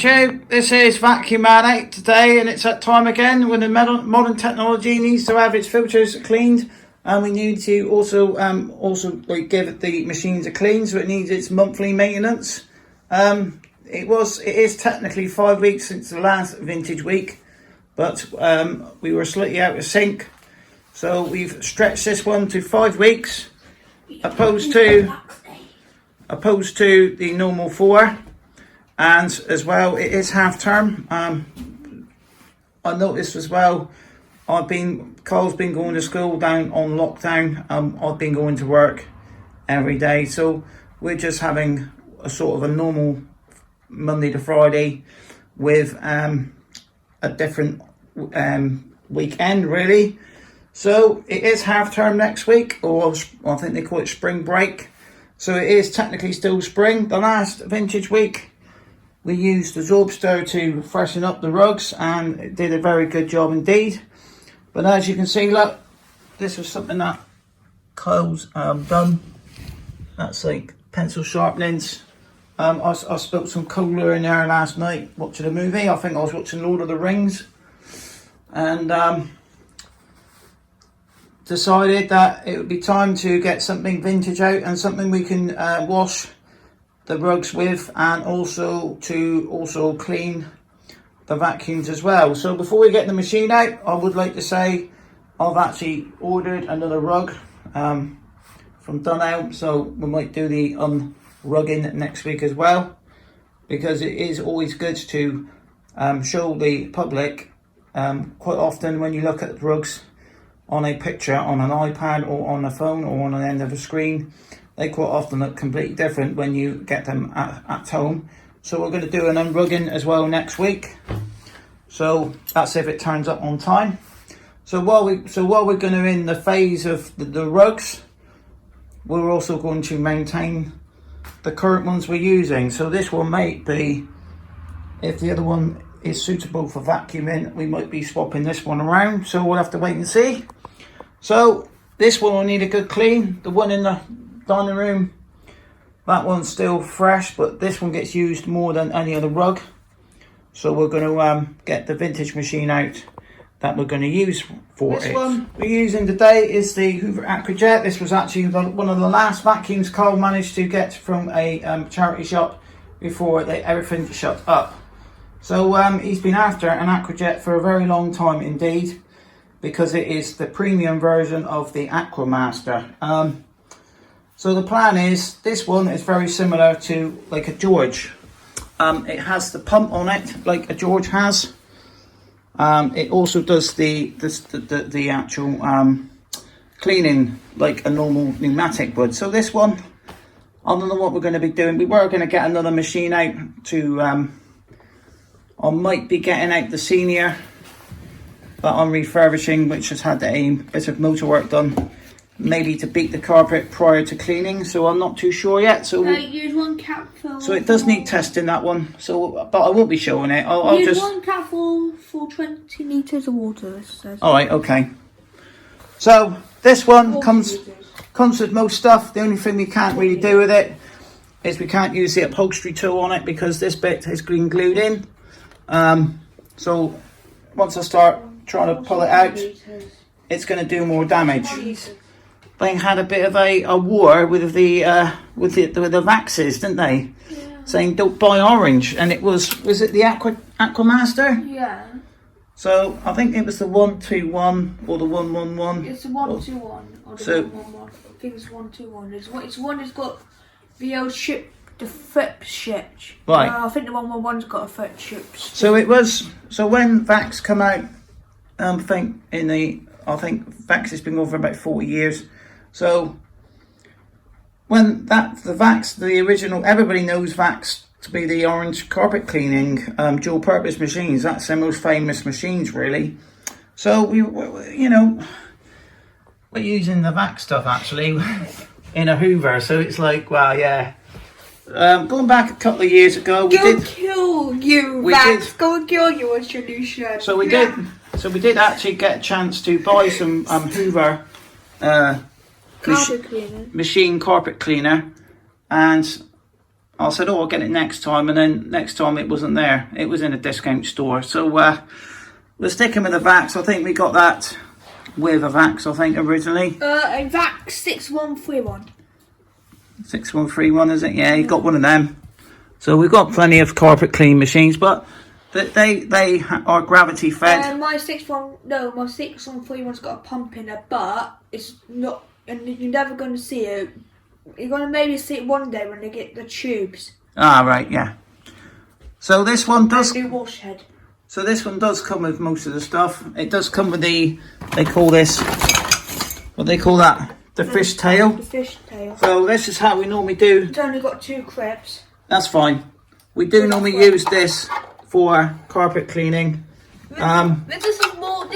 YouTube, this is Vacuum Man 8 today, and it's that time again when the modern technology needs to have its filters cleaned, and we need to also give the machines a clean, so it needs its monthly maintenance. It is technically 5 weeks since the last vintage week, but we were slightly out of sync, so we've stretched this one to 5 weeks, opposed to the normal 4. And as well, it is half term. I noticed as well, Carl's been going to school down on lockdown. I've been going to work every day. So we're just having a sort of a normal Monday to Friday with a different weekend really. So it is half term next week, or I think they call it spring break. So it is technically still spring. The last vintage week, we used the Zorbster to freshen up the rugs, and it did a very good job indeed. But as you can see, look, this was something that Kyle's done. That's like pencil sharpenings. I spilled some cola in there last night watching a movie. I think I was watching Lord of the Rings. And decided that it would be time to get something vintage out and something we can wash the rugs with, and also to clean the vacuums as well. So before we get the machine out, I would like to say I've actually ordered another rug from Dunelm, so we might do the unrugging next week as well, because it is always good to show the public. Quite often when you look at rugs on a picture on an iPad or on a phone or on an end of a screen, they quite often look completely different when you get them at home. So we're going to do an unrugging as well next week. So that's if it turns up on time. So while we're going to in the phase of the rugs, we're also going to maintain the current ones we're using. So this one might be, if the other one is suitable for vacuuming, we might be swapping this one around. So we'll have to wait and see. So this one will need a good clean. The one in the dining room, that one's still fresh, but this one gets used more than any other rug. So we're going to get the vintage machine out that we're going to use for it. This one we're using today is the Hoover Aquajet. This was actually one of the last vacuums Carl managed to get from a charity shop before everything shut up. So he's been after an Aquajet for a very long time indeed, because it is the premium version of the Aquamaster. So the plan is, this one is very similar to like a George. It has the pump on it like a George has. It also does the actual cleaning like a normal pneumatic would. So this one, I don't know what we're going to be doing. We were going to get another machine out to, I might be getting out the senior that I'm refurbishing, which has had a bit of motor work done, maybe to beat the carpet prior to cleaning, so I'm not too sure yet. So use one capful. So it does need testing, that one. So, but I won't be showing it. I'll use just one capful for 20 litres of water. This says. All right, okay. So this one comes with most stuff. The only thing we can't really do with it is we can't use the upholstery tool on it because this bit is green glued in. So once I start trying to pull it out, it's going to do more damage. They had a bit of a war with the Vaxes, didn't they? Yeah. Saying don't buy orange, and it was it the Aquamaster? Yeah. So I think it was the 121 or the 111. It's the 121 or the 111. I think it's 121. It's one that's got the old ship, the foot ship. Right. I think the 111's got a foot ship. So it was. So when Vax come out, I think Vax has been going for about 40 years. So when the Vax, the original, everybody knows Vax to be the orange carpet cleaning dual purpose machines. That's their most famous machines really. So we're using the Vax stuff actually in a Hoover. So it's like, well, yeah. Going back a couple of years ago, we did kill you, Vax. Go and kill you on solution. So we did. So we did actually get a chance to buy some Hoover carpet cleaner. Machine carpet cleaner, and I said, oh, I'll get it next time, and then next time it wasn't there. It was in a discount store. So we're sticking with the Vax. I think we got that with a Vax, I think, originally. A Vax 6131. 6131, is it? Yeah, you got one of them. So we've got plenty of carpet clean machines, but they are gravity fed. My 6131's got a pump in it, but it's not, and you're never going to see it. You're going to maybe see it one day when they get the tubes. Ah, right, yeah. So this one does. New wash head. So this one does come with most of the stuff. It does come with the. They call this. What they call that? The fish tail. The fish tail. So this is how we normally do. It's only got 2 cribs. That's fine. We do normally use this for carpet cleaning. This is more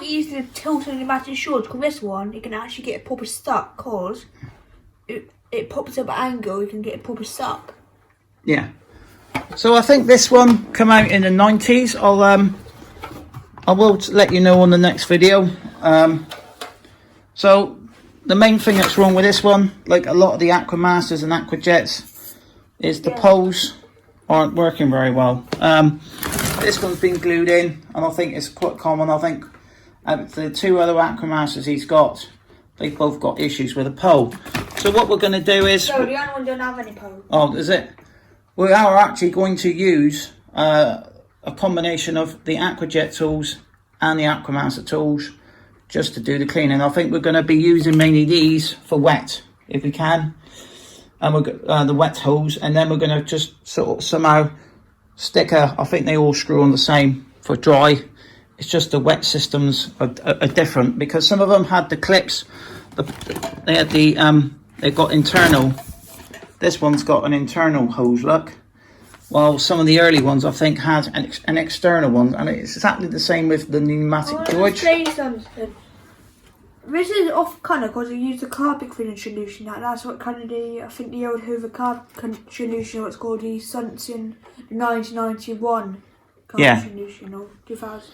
easy to tilt than the pneumatic shorts. Because this one, you can actually get it proper stuck. Cause it pops up at angle. You can get it proper stuck. Yeah. So I think this one come out in the 90s. I will let you know on the next video. So the main thing that's wrong with this one, like a lot of the Aquamasters and Aquajets, is the poles aren't working very well. This one's been glued in, and I think it's quite common. I think the 2 other Aquamasters he's got, they've both got issues with a pole. So what we're going to do is... No, the other one don't have any pole. Oh, is it? We are actually going to use a combination of the Aquajet tools and the Aquamaster tools just to do the cleaning. I think we're going to be using mainly these for wet, if we can. And we're the wet hose, and then we're going to just sort of somehow stick I think they all screw on the same for dry. It's just the wet systems are different, because some of them had the clips. They had they've got internal. This one's got an internal hose, look. While some of the early ones, I think, had an external one. And it's exactly the same with the pneumatic George. This is off colour because they use the carpet cleaning solution. That's what kind of I think the old Hoover carpet solution, what's called the Sunson 1991 carpet solution, or 2000.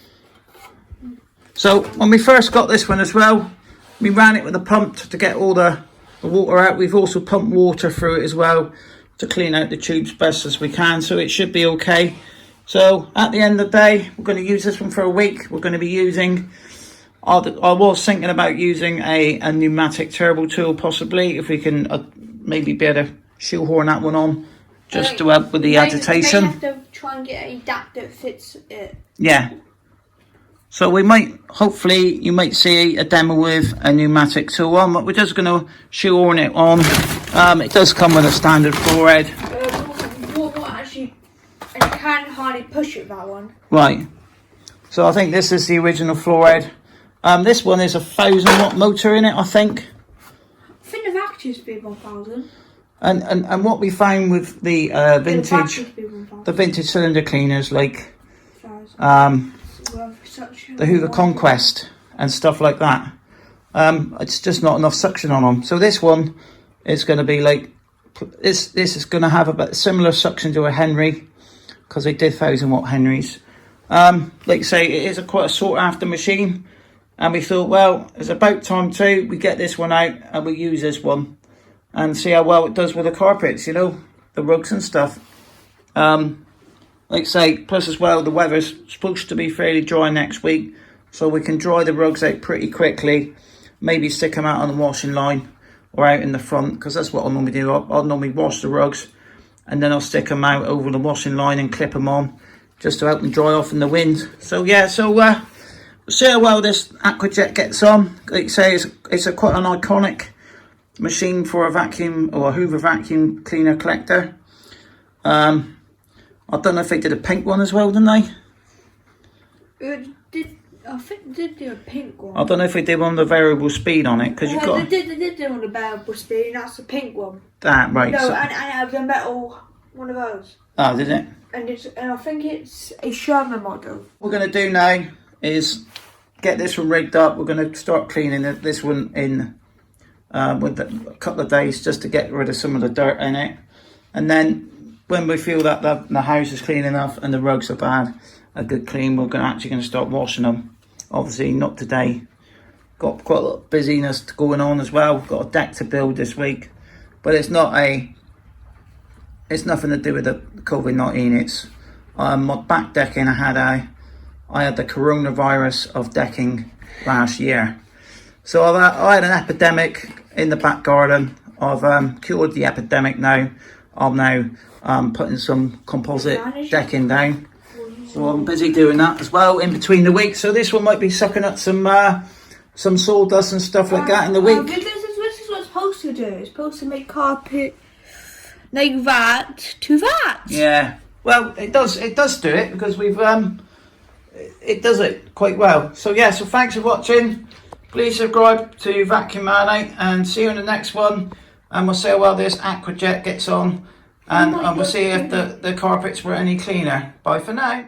So when we first got this one as well, we ran it with a pump to get all the water out. We've also pumped water through it as well to clean out the tubes best as we can, so it should be okay. So at the end of the day, we're going to use this one for a week. We're going to be using, I was thinking about using a pneumatic turbo tool, possibly, if we can maybe be able to shoehorn that one on, just to help with the agitation. You have to try and get an adapter that fits it. Yeah. So we might, hopefully, you might see a demo with a pneumatic tool on, but we're just going to shoehorn it on. It does come with a standard floor head. Actually, and you can't hardly push it, that one. Right. So I think this is the original floor head. This one is a 1,000-watt motor in it, I think. I think the Vax used to be 1,000. And what we found with the vintage cylinder cleaners, like the Hoover Conquest and stuff like that, it's just not enough suction on them. So this one is going to be like this is going to have a similar suction to a Henry, because they did 1,000-watt Henrys. Like say, it is quite a sought after machine, and we thought, well, it's about time we get this one out and we use this one and see how well it does with the carpets, you know, the rugs and stuff. Like say, plus as well, the weather's supposed to be fairly dry next week, so we can dry the rugs out pretty quickly. Maybe stick them out on the washing line or out in the front, because that's what I'll normally do. I'll normally wash the rugs and then I'll stick them out over the washing line and clip them on just to help them dry off in the wind. So yeah, we'll see how well this Aquajet gets on. Like you say, it's quite an iconic machine for a vacuum or a Hoover vacuum cleaner collector. I don't know if they did a pink one as well, didn't they? I think they did do a pink one. I don't know if they did one with a variable speed on it, because you've got. They did do one with a variable speed. That's the pink one. That right. No, and it has a metal one of those. Oh, did it? And I think it's a Sherman model. What we're going to do now is get this one rigged up. We're going to start cleaning this one in with a couple of days, just to get rid of some of the dirt in it, and then when we feel that the house is clean enough and the rugs are bad, a good clean, we're actually going to start washing them. Obviously not today. Got quite a lot of busyness going on as well. Got a deck to build this week, but it's not it's nothing to do with the COVID-19. It's my back decking. I had the coronavirus of decking last year. So I had an epidemic in the back garden. I've cured the epidemic now. I'm now putting some composite decking down. So I'm busy doing that as well in between the weeks. So this one might be sucking up some sawdust and stuff like that in the week. This is what it's supposed to do. It's supposed to make carpet like that to that. Yeah. Well, it does do it because we've it does it quite well. So yeah. So thanks for watching. Please subscribe to Vacuum Man and see you in the next one. And we'll see how well this Aquajet gets on. And we'll see if the carpets were any cleaner. Bye for now.